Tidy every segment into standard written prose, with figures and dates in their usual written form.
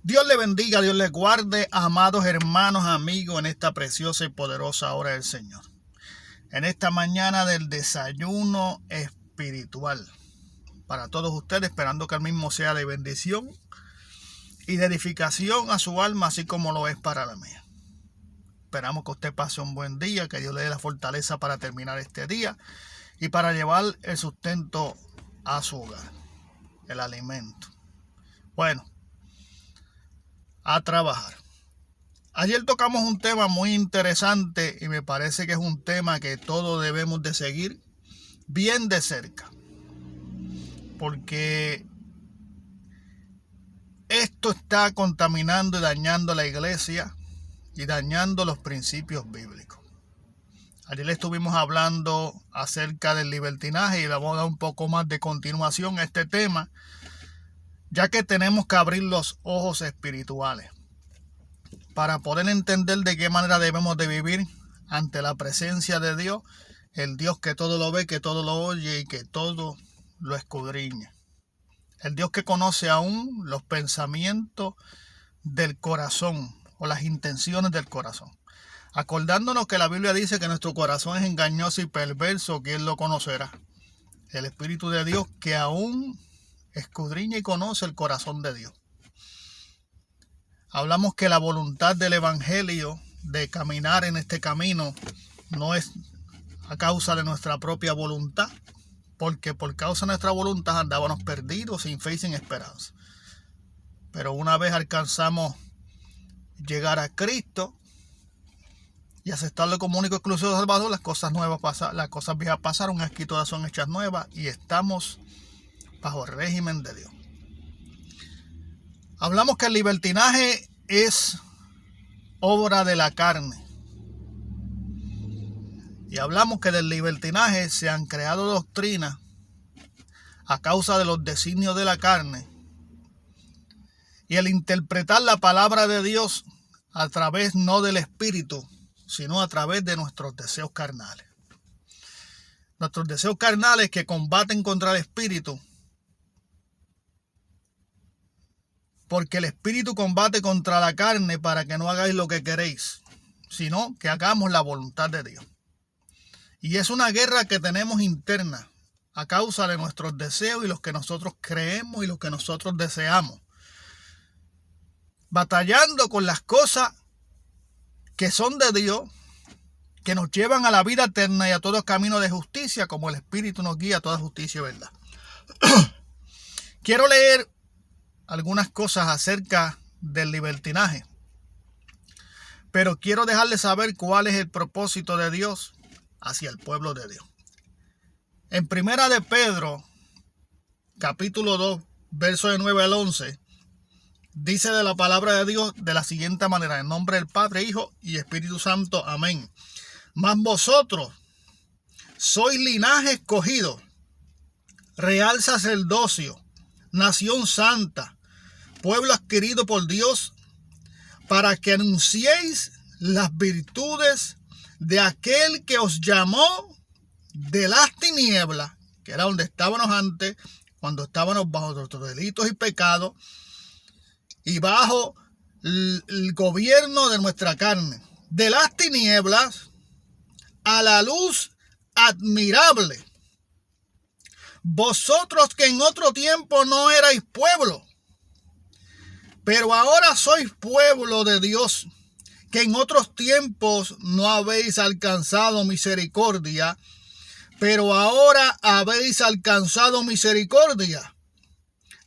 Dios le bendiga, Dios le guarde, amados hermanos, amigos, en esta preciosa y poderosa hora del Señor. En esta mañana del desayuno espiritual. Para todos ustedes, esperando que el mismo sea de bendición y de edificación a su alma, así como lo es para la mía. Esperamos que usted pase un buen día, que Dios le dé la fortaleza para terminar este día y para llevar el sustento a su hogar, el alimento. Bueno, a trabajar. Ayer tocamos un tema muy interesante y me parece que es un tema que todos debemos de seguir bien de cerca, porque esto está contaminando y dañando la iglesia y dañando los principios bíblicos. Ayer estuvimos hablando acerca del libertinaje y le vamos a dar un poco más de continuación a este tema, ya que tenemos que abrir los ojos espirituales para poder entender de qué manera debemos de vivir ante la presencia de Dios, el Dios que todo lo ve, que todo lo oye y que todo lo escudriña. El Dios que conoce aún los pensamientos del corazón o las intenciones del corazón. Acordándonos que la Biblia dice que nuestro corazón es engañoso y perverso, ¿quién lo conocerá? El Espíritu de Dios que aún escudriña y conoce el corazón de Dios. Hablamos que la voluntad del Evangelio de caminar en este camino no es a causa de nuestra propia voluntad, porque por causa de nuestra voluntad andábamos perdidos, sin fe y sin esperanza. Pero una vez alcanzamos llegar a Cristo y aceptarlo como único exclusivo Salvador, las cosas nuevas pasaron, las cosas viejas pasaron, aquí todas son hechas nuevas y estamos bajo el régimen de Dios. Hablamos que el libertinaje es obra de la carne. Y hablamos que del libertinaje se han creado doctrinas a causa de los designios de la carne. Y el interpretar la palabra de Dios a través no del Espíritu, sino a través de nuestros deseos carnales. Nuestros deseos carnales que combaten contra el Espíritu. Porque el Espíritu combate contra la carne para que no hagáis lo que queréis, sino que hagamos la voluntad de Dios. Y es una guerra que tenemos interna a causa de nuestros deseos y los que nosotros creemos y los que nosotros deseamos. Batallando con las cosas que son de Dios, que nos llevan a la vida eterna y a todo camino de justicia, como el Espíritu nos guía a toda justicia y verdad. Quiero leer algunas cosas acerca del libertinaje, pero quiero dejarles saber cuál es el propósito de Dios hacia el pueblo de Dios. En Primera de Pedro, capítulo 2, versos de 9 al 11, dice de la palabra de Dios de la siguiente manera: en nombre del Padre, Hijo y Espíritu Santo, amén. Mas vosotros sois linaje escogido, real sacerdocio, nación santa, pueblo adquirido por Dios, para que anunciéis las virtudes de aquel que os llamó de las tinieblas, que era donde estábamos antes, cuando estábamos bajo nuestros delitos y pecados y bajo el gobierno de nuestra carne, de las tinieblas a la luz admirable. Vosotros que en otro tiempo no erais pueblo, pero ahora sois pueblo de Dios, que en otros tiempos no habéis alcanzado misericordia, pero ahora habéis alcanzado misericordia.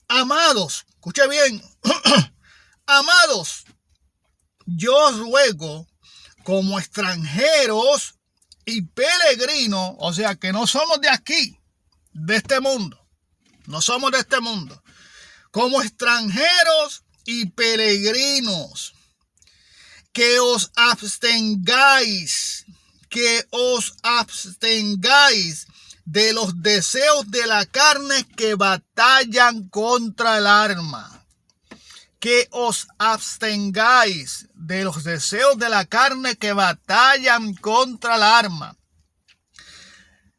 Amados, escuche bien, amados, yo os ruego como extranjeros y peregrinos, o sea que no somos de aquí, de este mundo, no somos de este mundo, como extranjeros y peregrinos, que os abstengáis de los deseos de la carne que batallan contra el alma. Que os abstengáis de los deseos de la carne que batallan contra el alma.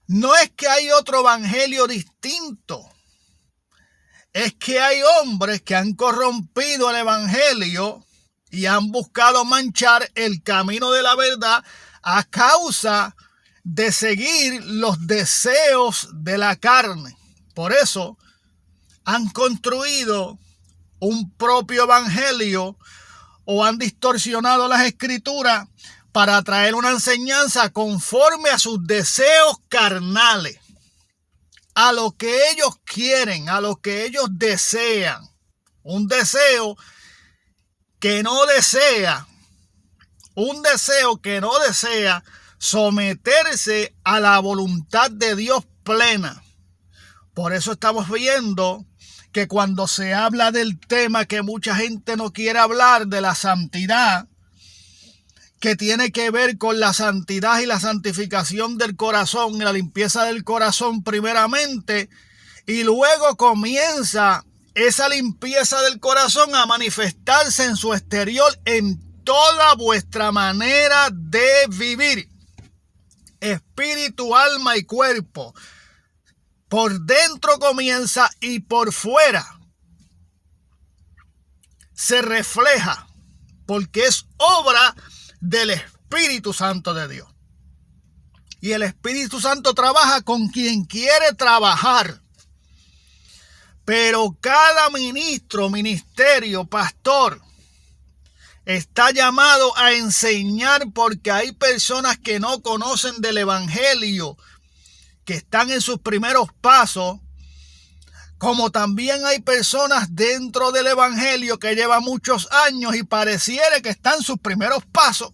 No es que hay otro evangelio distinto. es que hay hombres que han corrompido el evangelio y han buscado manchar el camino de la verdad a causa de seguir los deseos de la carne. Por eso han construido un propio evangelio o han distorsionado las escrituras para traer una enseñanza conforme a sus deseos carnales, a lo que ellos quieren, a lo que ellos desean. Un deseo que no desea someterse a la voluntad de Dios plena. Por eso estamos viendo que cuando se habla del tema que mucha gente no quiere hablar, de la santidad, que tiene que ver con la santidad y la santificación del corazón y la limpieza del corazón primeramente, y luego comienza esa limpieza del corazón a manifestarse en su exterior en toda vuestra manera de vivir, espíritu, alma y cuerpo. Por dentro comienza y por fuera se refleja, porque es obra del Espíritu Santo de Dios. Y el Espíritu Santo trabaja con quien quiere trabajar. Pero cada ministro, ministerio, pastor, está llamado a enseñar, porque hay personas que no conocen del evangelio, que están en sus primeros pasos, como también hay personas dentro del evangelio que llevan muchos años y pareciera que están en sus primeros pasos.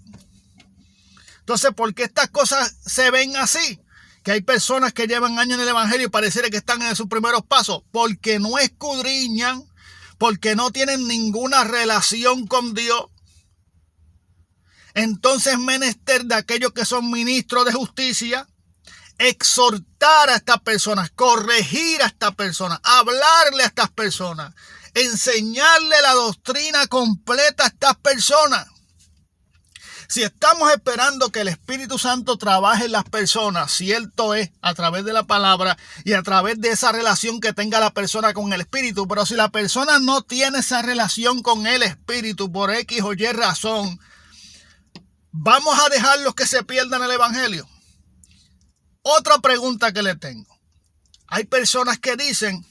Entonces, ¿por qué estas cosas se ven así? Que hay personas que llevan años en el evangelio y pareciera que están en sus primeros pasos, porque no escudriñan, porque no tienen ninguna relación con Dios. Entonces, menester de aquellos que son ministros de justicia, exhortar a estas personas, corregir a estas personas, hablarle a estas personas, enseñarle la doctrina completa a estas personas. Si estamos esperando que el Espíritu Santo trabaje en las personas, cierto es, a través de la palabra y a través de esa relación que tenga la persona con el Espíritu, pero si la persona no tiene esa relación con el Espíritu por X o Y razón, ¿vamos a dejarlos que se pierdan el evangelio? Otra pregunta que le tengo. Hay personas que dicen,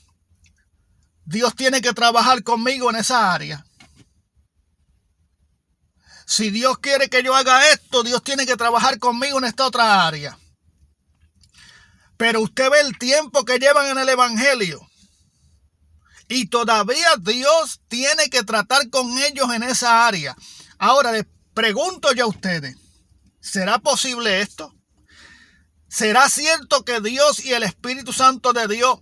Dios tiene que trabajar conmigo en esa área. Si Dios quiere que yo haga esto, Dios tiene que trabajar conmigo en esta otra área. Pero usted ve el tiempo que llevan en el evangelio y todavía Dios tiene que tratar con ellos en esa área. Ahora les pregunto yo a ustedes, ¿será posible esto? ¿Será cierto que Dios y el Espíritu Santo de Dios,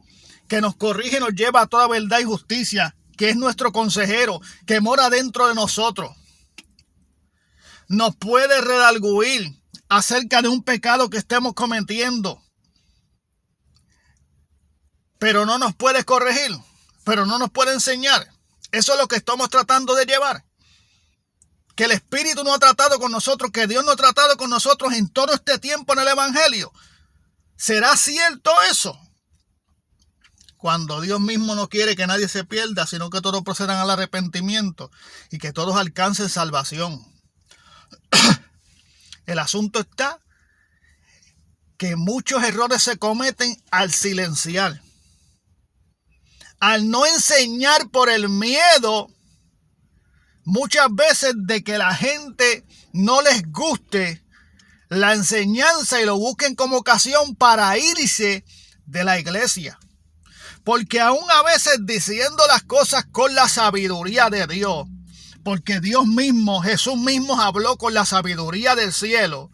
que nos corrige y nos lleva a toda verdad y justicia, que es nuestro consejero, que mora dentro de nosotros, nos puede redarguir acerca de un pecado que estemos cometiendo, pero no nos puede corregir, pero no nos puede enseñar? Eso es lo que estamos tratando de llevar. Que el Espíritu no ha tratado con nosotros, que Dios no ha tratado con nosotros en todo este tiempo en el evangelio. ¿Será cierto eso? Cuando Dios mismo no quiere que nadie se pierda, sino que todos procedan al arrepentimiento y que todos alcancen salvación. El asunto está que muchos errores se cometen al silenciar, al no enseñar por el miedo, muchas veces de que la gente no les guste la enseñanza y lo busquen como ocasión para irse de la iglesia. Porque aún a veces diciendo las cosas con la sabiduría de Dios, porque Dios mismo, Jesús mismo habló con la sabiduría del cielo,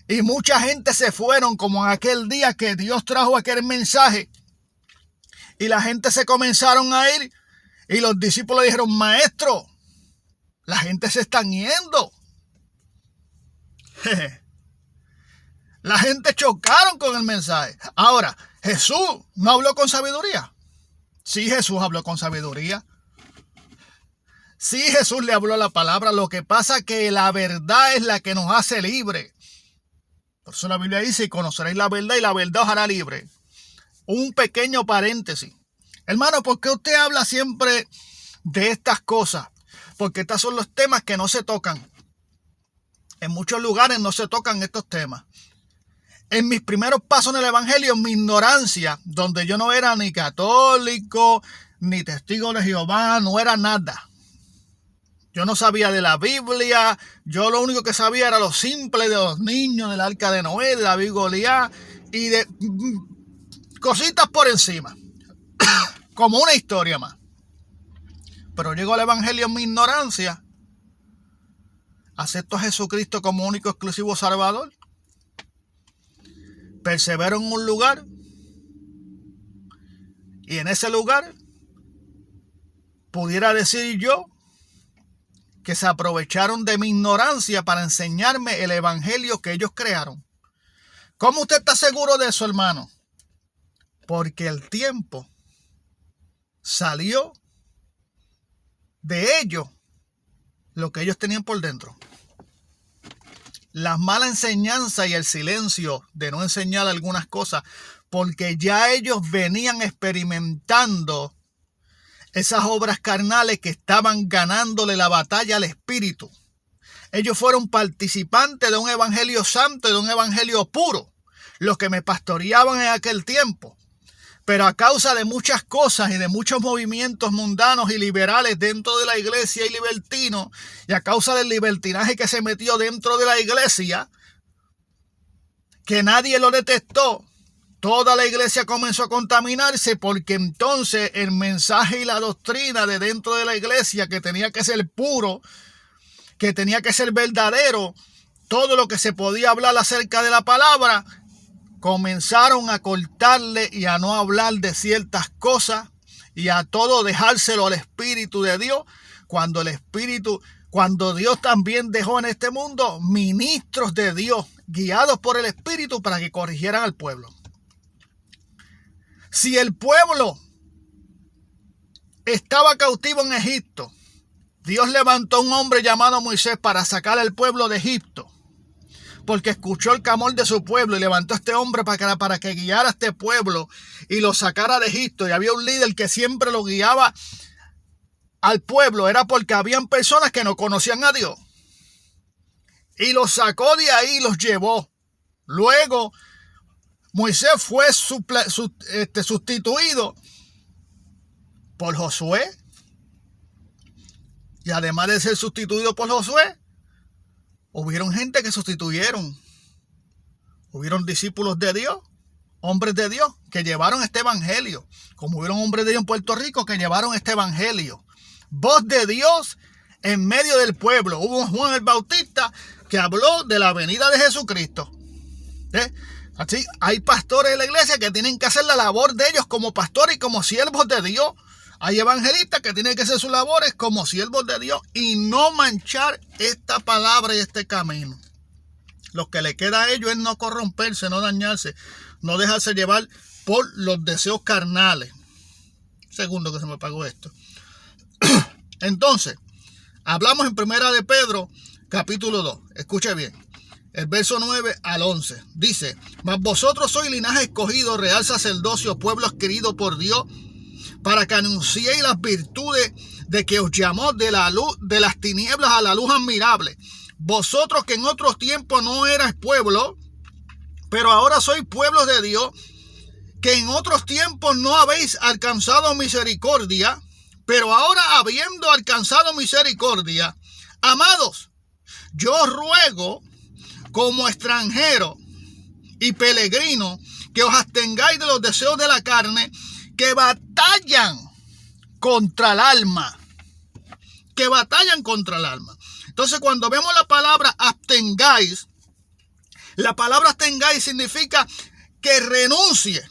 y mucha gente se fueron como en aquel día que Dios trajo aquel mensaje, y la gente se comenzaron a ir, y los discípulos dijeron, maestro, la gente se están yendo. La gente chocaron con el mensaje. Ahora, Jesús no habló con sabiduría. Sí, Jesús habló con sabiduría. Sí, Jesús le habló la palabra. Lo que pasa es que la verdad es la que nos hace libre. Por eso la Biblia dice, y conoceréis la verdad y la verdad os hará libre. Un pequeño paréntesis. Hermano, ¿por qué usted habla siempre de estas cosas? Porque estos son los temas que no se tocan. En muchos lugares no se tocan estos temas. En mis primeros pasos en el evangelio, en mi ignorancia, donde yo no era ni católico, ni testigo de Jehová, no era nada. Yo no sabía de la Biblia, yo lo único que sabía era lo simple de los niños, del arca de Noé, de David y Goliat, y de cositas por encima, como una historia más. Pero llegó el evangelio en mi ignorancia, acepto a Jesucristo como único exclusivo Salvador, persevero en un lugar, y en ese lugar pudiera decir yo que se aprovecharon de mi ignorancia para enseñarme el evangelio que ellos crearon. ¿Cómo usted está seguro de eso, hermano? Porque el tiempo salió de ellos lo que ellos tenían por dentro. La mala enseñanza y el silencio de no enseñar algunas cosas, porque ya ellos venían experimentando esas obras carnales que estaban ganándole la batalla al espíritu. Ellos fueron participantes de un evangelio santo y de un evangelio puro, los que me pastoreaban en aquel tiempo. Pero a causa de muchas cosas y de muchos movimientos mundanos y liberales dentro de la iglesia y libertinos, y a causa del libertinaje que se metió dentro de la iglesia, que nadie lo detectó, toda la iglesia comenzó a contaminarse, porque entonces el mensaje y la doctrina de dentro de la iglesia, que tenía que ser puro, que tenía que ser verdadero, todo lo que se podía hablar acerca de la palabra, comenzaron a cortarle y a no hablar de ciertas cosas y a todo dejárselo al Espíritu de Dios, cuando Dios también dejó en este mundo ministros de Dios, guiados por el Espíritu para que corrigieran al pueblo. Si el pueblo estaba cautivo en Egipto, Dios levantó un hombre llamado Moisés para sacar al pueblo de Egipto, porque escuchó el clamor de su pueblo y levantó a este hombre para que guiara a este pueblo y lo sacara de Egipto. Y había un líder que siempre lo guiaba al pueblo. Era porque habían personas que no conocían a Dios. Y los sacó de ahí y los llevó. Luego Moisés fue sustituido por Josué. Y además de ser sustituido por Josué, hubieron gente que sustituyeron. Hubieron discípulos de Dios, hombres de Dios, que llevaron este evangelio. Como hubieron hombres de Dios en Puerto Rico que llevaron este evangelio. Voz de Dios en medio del pueblo. Hubo Juan el Bautista que habló de la venida de Jesucristo. Así, hay pastores de la iglesia que tienen que hacer la labor de ellos como pastores y como siervos de Dios. Hay evangelistas que tienen que hacer sus labores como siervos de Dios y no manchar esta palabra y este camino. Lo que le queda a ellos es no corromperse, no dañarse, no dejarse llevar por los deseos carnales. Segundo que se me apagó esto. Entonces, hablamos en Primera de Pedro, capítulo 2. Escuche bien. El verso 9 al 11. Dice: mas vosotros sois linaje escogido, real sacerdocio, pueblo adquirido por Dios, para que anunciéis las virtudes de que os llamó de la luz, de las tinieblas a la luz admirable. Vosotros que en otros tiempos no erais pueblo, pero ahora sois pueblos de Dios, que en otros tiempos no habéis alcanzado misericordia, pero ahora habiendo alcanzado misericordia, amados, yo os ruego como extranjero y peregrino que os abstengáis de los deseos de la carne, que batallan contra el alma. Que batallan contra el alma. Entonces, cuando vemos la palabra abstengáis, la palabra abstengáis significa que renuncie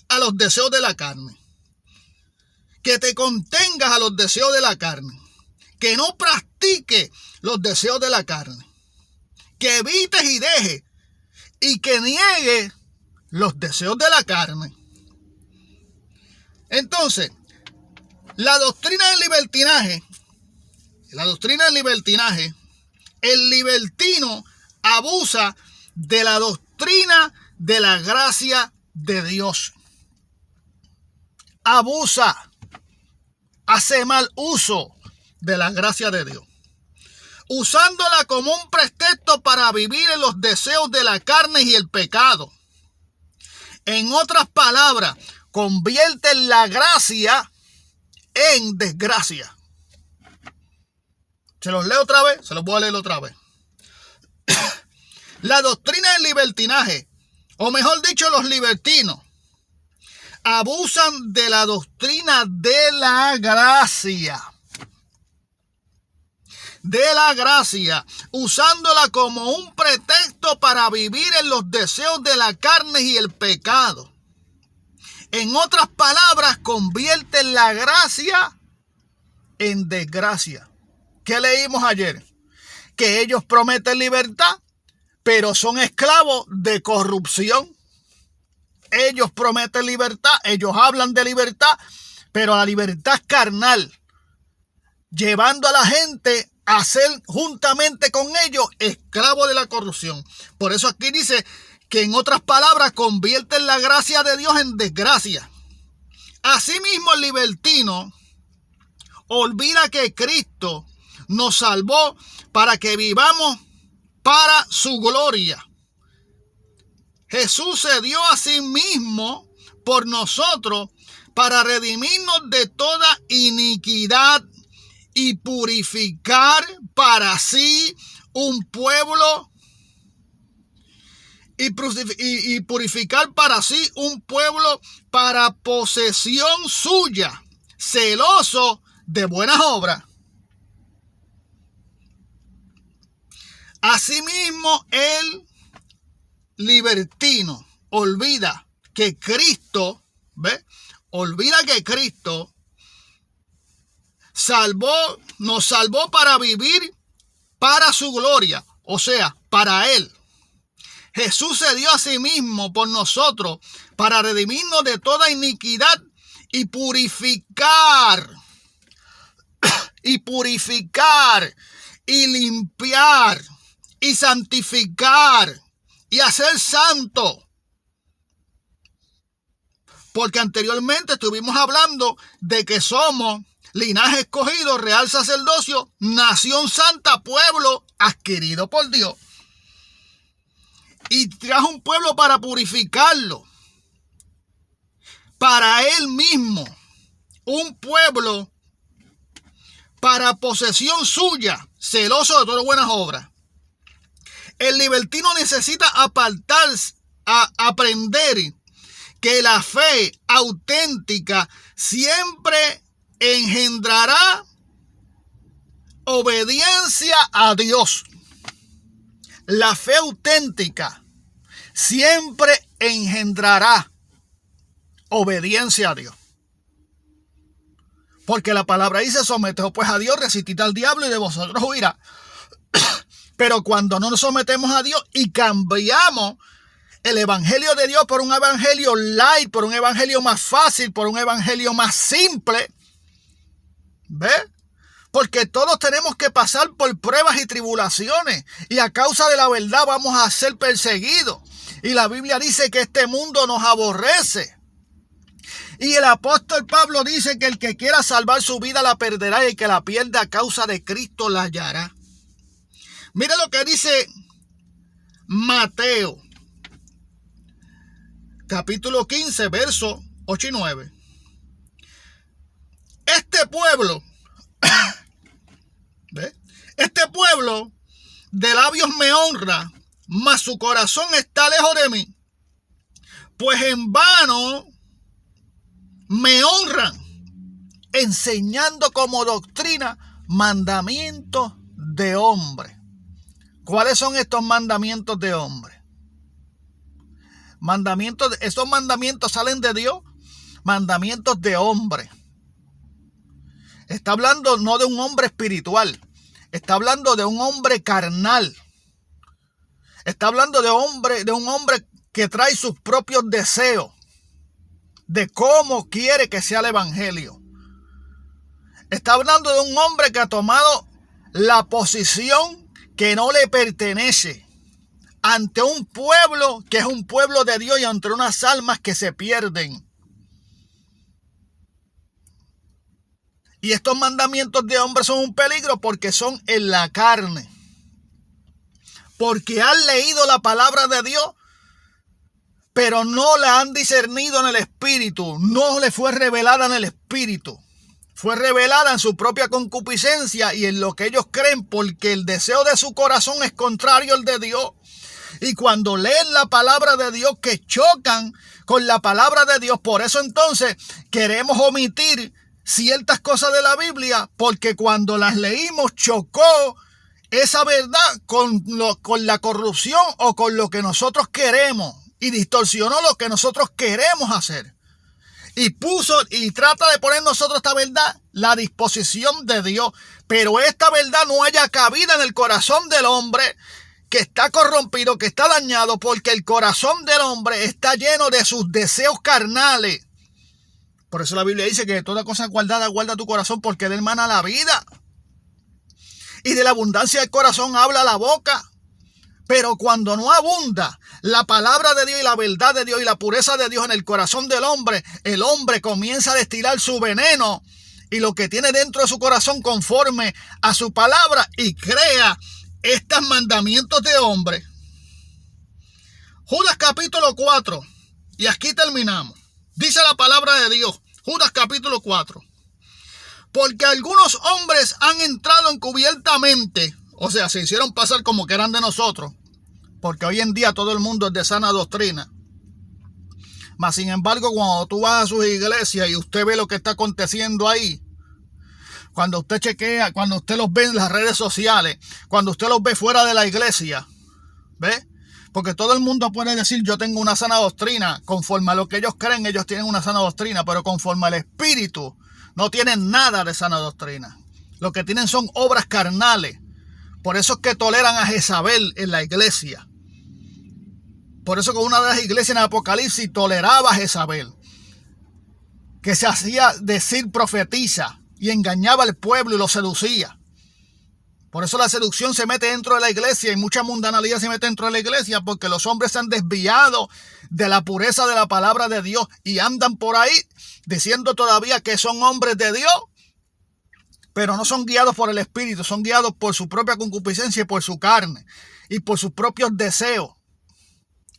a los deseos de la carne. Que te contengas a los deseos de la carne. Que no practique los deseos de la carne. Que evites y dejes. Y que niegue los deseos de la carne. Entonces, la doctrina del libertinaje, el libertino abusa de la doctrina de la gracia de Dios. abusa, hace mal uso de la gracia de Dios, usándola como un pretexto para vivir en los deseos de la carne y el pecado. En otras palabras, convierte la gracia en desgracia. Se los leo otra vez, se los voy a leer otra vez. La doctrina del libertinaje, o mejor dicho, los libertinos, abusan de la doctrina de la gracia. De la gracia, usándola como un pretexto para vivir en los deseos de la carne y el pecado. En otras palabras, convierten la gracia en desgracia. ¿Qué leímos ayer? Que ellos prometen libertad, pero son esclavos de corrupción. Ellos prometen libertad, ellos hablan de libertad, pero la libertad es carnal, llevando a la gente a ser juntamente con ellos esclavos de la corrupción. Por eso aquí dice que en otras palabras convierten la gracia de Dios en desgracia. Asimismo, el libertino olvida que Cristo nos salvó para que vivamos para su gloria. Jesús se dio a sí mismo por nosotros para redimirnos de toda iniquidad y purificar para sí un pueblo y purificar para sí un pueblo para posesión suya, celoso de buenas obras. Asimismo, el libertino olvida que Cristo, olvida que Cristo nos salvó para vivir para su gloria, o sea, para Él. Jesús se dio a sí mismo por nosotros para redimirnos de toda iniquidad y purificar y limpiar y santificar y hacer santo. Porque anteriormente estuvimos hablando de que somos linaje escogido, real sacerdocio, nación santa, pueblo adquirido por Dios. Y trajo un pueblo para purificarlo, para Él mismo, un pueblo para posesión suya, celoso de todas buenas obras. El libertino necesita aprender que la fe auténtica siempre engendrará obediencia a Dios. La fe auténtica siempre engendrará obediencia a Dios. Porque la palabra dice: someteos pues a Dios, resistid al diablo y de vosotros huirá. Pero cuando no nos sometemos a Dios y cambiamos el evangelio de Dios por un evangelio light, por un evangelio más fácil, por un evangelio más simple, porque todos tenemos que pasar por pruebas y tribulaciones, y a causa de la verdad vamos a ser perseguidos. Y la Biblia dice que este mundo nos aborrece. Y el apóstol Pablo dice que el que quiera salvar su vida la perderá, y el que la pierda a causa de Cristo la hallará. Mira lo que dice Mateo, capítulo 15, versos 8 y 9. Este pueblo de labios me honra, mas su corazón está lejos de mí. Pues en vano me honran, enseñando como doctrina mandamientos de hombre. ¿Cuáles son estos mandamientos de hombre? Estos mandamientos salen de Dios, mandamientos de hombre. Está hablando no de un hombre espiritual, está hablando de un hombre carnal. Está hablando de un hombre que trae sus propios deseos de cómo quiere que sea el evangelio. Está hablando de un hombre que ha tomado la posición que no le pertenece ante un pueblo que es un pueblo de Dios y ante unas almas que se pierden. Y estos mandamientos de hombres son un peligro porque son en la carne. Porque han leído la palabra de Dios, pero no la han discernido en el Espíritu. No le fue revelada en el Espíritu. Fue revelada en su propia concupiscencia y en lo que ellos creen, porque el deseo de su corazón es contrario al de Dios. Y cuando leen la palabra de Dios, que chocan con la palabra de Dios, por eso entonces queremos omitir ciertas cosas de la Biblia, porque cuando las leímos chocó esa verdad con la corrupción o con lo que nosotros queremos, y distorsionó lo que nosotros queremos hacer. Y trata de poner nosotros esta verdad, la disposición de Dios. Pero esta verdad no haya cabida en el corazón del hombre, que está corrompido, que está dañado, porque el corazón del hombre está lleno de sus deseos carnales. Por eso la Biblia dice que de toda cosa guardada guarda tu corazón, porque de él mana la vida. Y de la abundancia del corazón habla la boca. Pero cuando no abunda la palabra de Dios y la verdad de Dios y la pureza de Dios en el corazón del hombre, el hombre comienza a destilar su veneno y lo que tiene dentro de su corazón conforme a su palabra, y crea estos mandamientos de hombre. Judas capítulo 4, y aquí terminamos. Dice la palabra de Dios, Judas capítulo 4. Porque algunos hombres han entrado encubiertamente, o sea, se hicieron pasar como que eran de nosotros, porque hoy en día todo el mundo es de sana doctrina. Mas sin embargo, cuando tú vas a sus iglesias y usted ve lo que está aconteciendo ahí, cuando usted chequea, cuando usted los ve en las redes sociales, cuando usted los ve fuera de la iglesia, ¿ve? Porque todo el mundo puede decir, yo tengo una sana doctrina, conforme a lo que ellos creen, ellos tienen una sana doctrina, pero conforme al Espíritu, no tienen nada de sana doctrina. Lo que tienen son obras carnales. Por eso es que toleran a Jezabel en la iglesia. Por eso que una de las iglesias en Apocalipsis toleraba a Jezabel, que se hacía decir profetiza y engañaba al pueblo y lo seducía. Por eso la seducción se mete dentro de la iglesia y mucha mundanalidad se mete dentro de la iglesia, porque los hombres se han desviado de la pureza de la palabra de Dios y andan por ahí diciendo todavía que son hombres de Dios, pero no son guiados por el Espíritu, son guiados por su propia concupiscencia y por su carne y por sus propios deseos.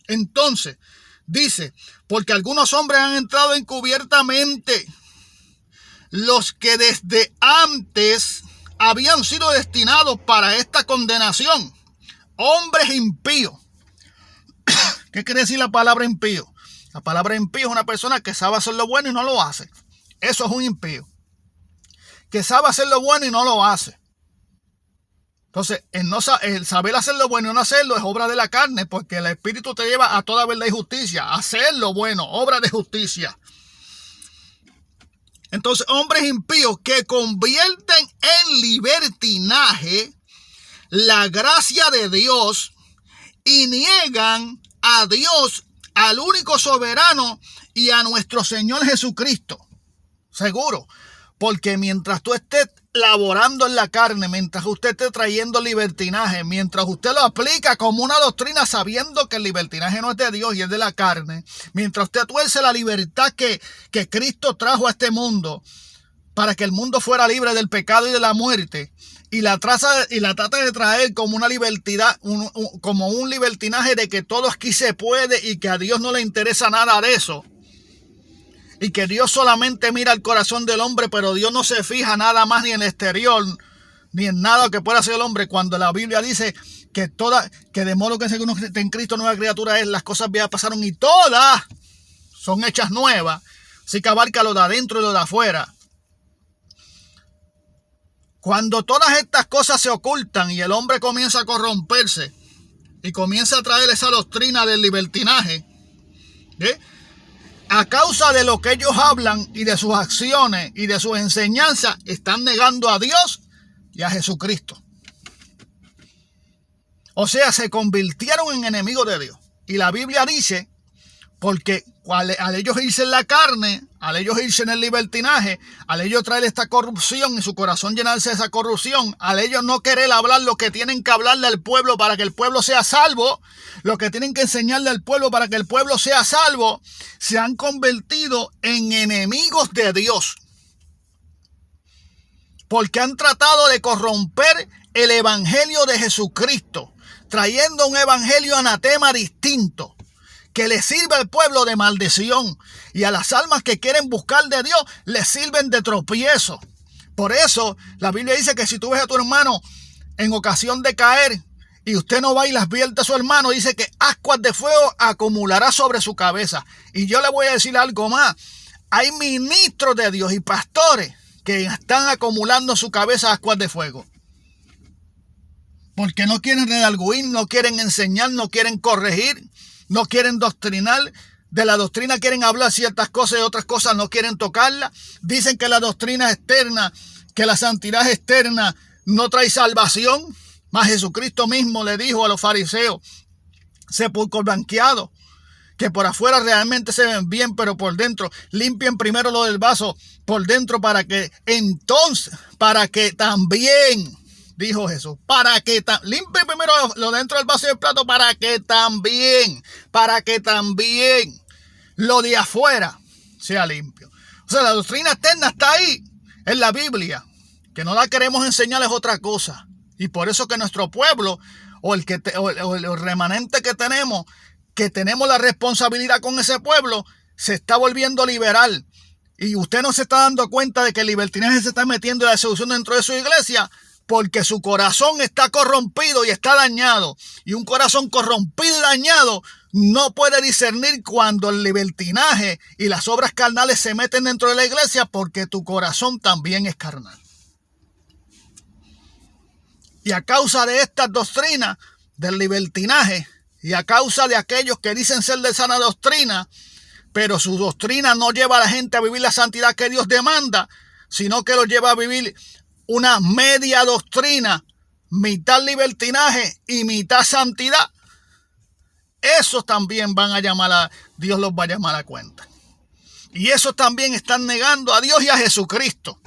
Entonces, dice, porque algunos hombres han entrado encubiertamente, los que desde antes habían sido destinados para esta condenación, hombres impíos. ¿Qué quiere decir la palabra impío? La palabra impío es una persona que sabe hacer lo bueno y no lo hace. Eso es un impío. Que sabe hacer lo bueno y no lo hace. Entonces, el saber hacer lo bueno y no hacerlo es obra de la carne, porque el Espíritu te lleva a toda verdad y justicia. Hacer lo bueno, obra de justicia. Entonces, hombres impíos que convierten en libertinaje la gracia de Dios y niegan a Dios, al único soberano, y a nuestro Señor Jesucristo. Seguro. Porque mientras tú estés laborando en la carne, mientras usted esté trayendo libertinaje, mientras usted lo aplica como una doctrina sabiendo que el libertinaje no es de Dios y es de la carne, mientras usted tuerce la libertad que Cristo trajo a este mundo para que el mundo fuera libre del pecado y de la muerte, y la trata de traer como una libertad, como un libertinaje de que todo aquí se puede y que a Dios no le interesa nada de eso. Y que Dios solamente mira el corazón del hombre, pero Dios no se fija nada más ni en el exterior, ni en nada que pueda hacer el hombre. Cuando la Biblia dice que de modo que según en Cristo nueva criatura es, las cosas viejas pasaron y todas son hechas nuevas. Así que abarca lo de adentro y lo de afuera. Cuando todas estas cosas se ocultan y el hombre comienza a corromperse y comienza a traer esa doctrina del libertinaje, a causa de lo que ellos hablan y de sus acciones y de sus enseñanzas, están negando a Dios y a Jesucristo. O sea, se convirtieron en enemigos de Dios. Y la Biblia dice, porque al ellos irse en la carne, al ellos irse en el libertinaje, al ellos traer esta corrupción y su corazón llenarse de esa corrupción, al ellos no querer hablar lo que tienen que hablarle al pueblo para que el pueblo sea salvo, lo que tienen que enseñarle al pueblo para que el pueblo sea salvo, se han convertido en enemigos de Dios. porque han tratado de corromper el evangelio de Jesucristo, trayendo un evangelio anatema distinto, que le sirve al pueblo de maldición, y a las almas que quieren buscar de Dios les sirven de tropiezo. Por eso la Biblia dice que si tú ves a tu hermano en ocasión de caer y usted no va y las advierte a su hermano, dice que ascuas de fuego acumulará sobre su cabeza. Y yo le voy a decir algo más: hay ministros de Dios y pastores que están acumulando en su cabeza ascuas de fuego, porque no quieren redarguir, no quieren enseñar, no quieren corregir, no quieren doctrinar. De la doctrina quieren hablar ciertas cosas y otras cosas no quieren tocarla. Dicen que la doctrina es externa, que la santidad es externa, no trae salvación. Mas Jesucristo mismo le dijo a los fariseos, sepulcros blanqueados, que por afuera realmente se ven bien, pero por dentro limpien primero lo del vaso por dentro, para que también, dijo Jesús, limpien primero lo dentro del vaso y del plato, para que también lo de afuera sea limpio. O sea, la doctrina externa está ahí en la Biblia, que no la queremos enseñar es otra cosa. Y por eso que nuestro pueblo, o el remanente que tenemos la responsabilidad con ese pueblo, se está volviendo liberal. Y usted no se está dando cuenta de que el libertinaje se está metiendo en la seducción dentro de su iglesia, porque su corazón está corrompido y está dañado. Y un corazón corrompido y dañado no puede discernir cuando el libertinaje y las obras carnales se meten dentro de la iglesia, porque tu corazón también es carnal. Y a causa de estas doctrinas del libertinaje, y a causa de aquellos que dicen ser de sana doctrina, pero su doctrina no lleva a la gente a vivir la santidad que Dios demanda, sino que los lleva a vivir una media doctrina, mitad libertinaje y mitad santidad, esos también Dios los va a llamar a cuenta. Y esos también están negando a Dios y a Jesucristo,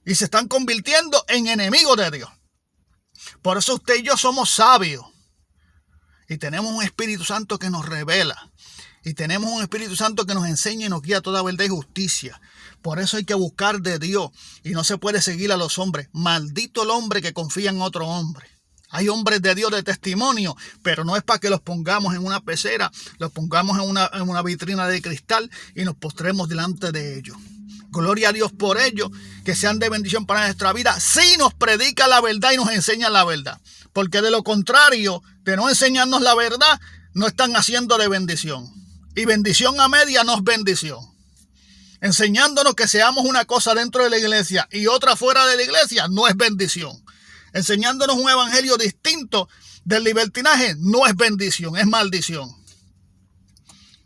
y se están convirtiendo en enemigos de Dios. Por eso usted y yo somos sabios, y tenemos un Espíritu Santo que nos revela, y tenemos un Espíritu Santo que nos enseña y nos guía a toda verdad y justicia. Por eso hay que buscar de Dios, y no se puede seguir a los hombres. Maldito el hombre que confía en otro hombre. Hay hombres de Dios de testimonio, pero no es para que los pongamos en una pecera, los pongamos en una vitrina de cristal y nos postremos delante de ellos. Gloria a Dios por ellos, que sean de bendición para nuestra vida, si nos predica la verdad y nos enseña la verdad. Porque de lo contrario, de no enseñarnos la verdad, no están haciendo de bendición. Y bendición a media no es bendición. Enseñándonos que seamos una cosa dentro de la iglesia y otra fuera de la iglesia no es bendición. Enseñándonos un evangelio distinto del libertinaje no es bendición, es maldición.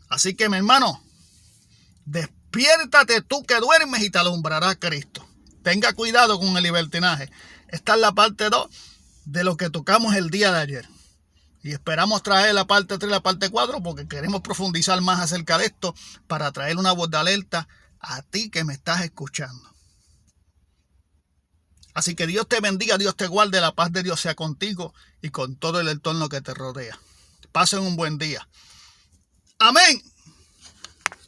Así que, mi hermano, despiértate tú que duermes y te alumbrará Cristo. Tenga cuidado con el libertinaje. Esta es la parte 2 de lo que tocamos el día de ayer. Y esperamos traer la parte 3 y la parte 4 porque queremos profundizar más acerca de esto para traer una voz de alerta a ti que me estás escuchando. Así que Dios te bendiga, Dios te guarde, la paz de Dios sea contigo y con todo el entorno que te rodea. Pasen un buen día. Amén.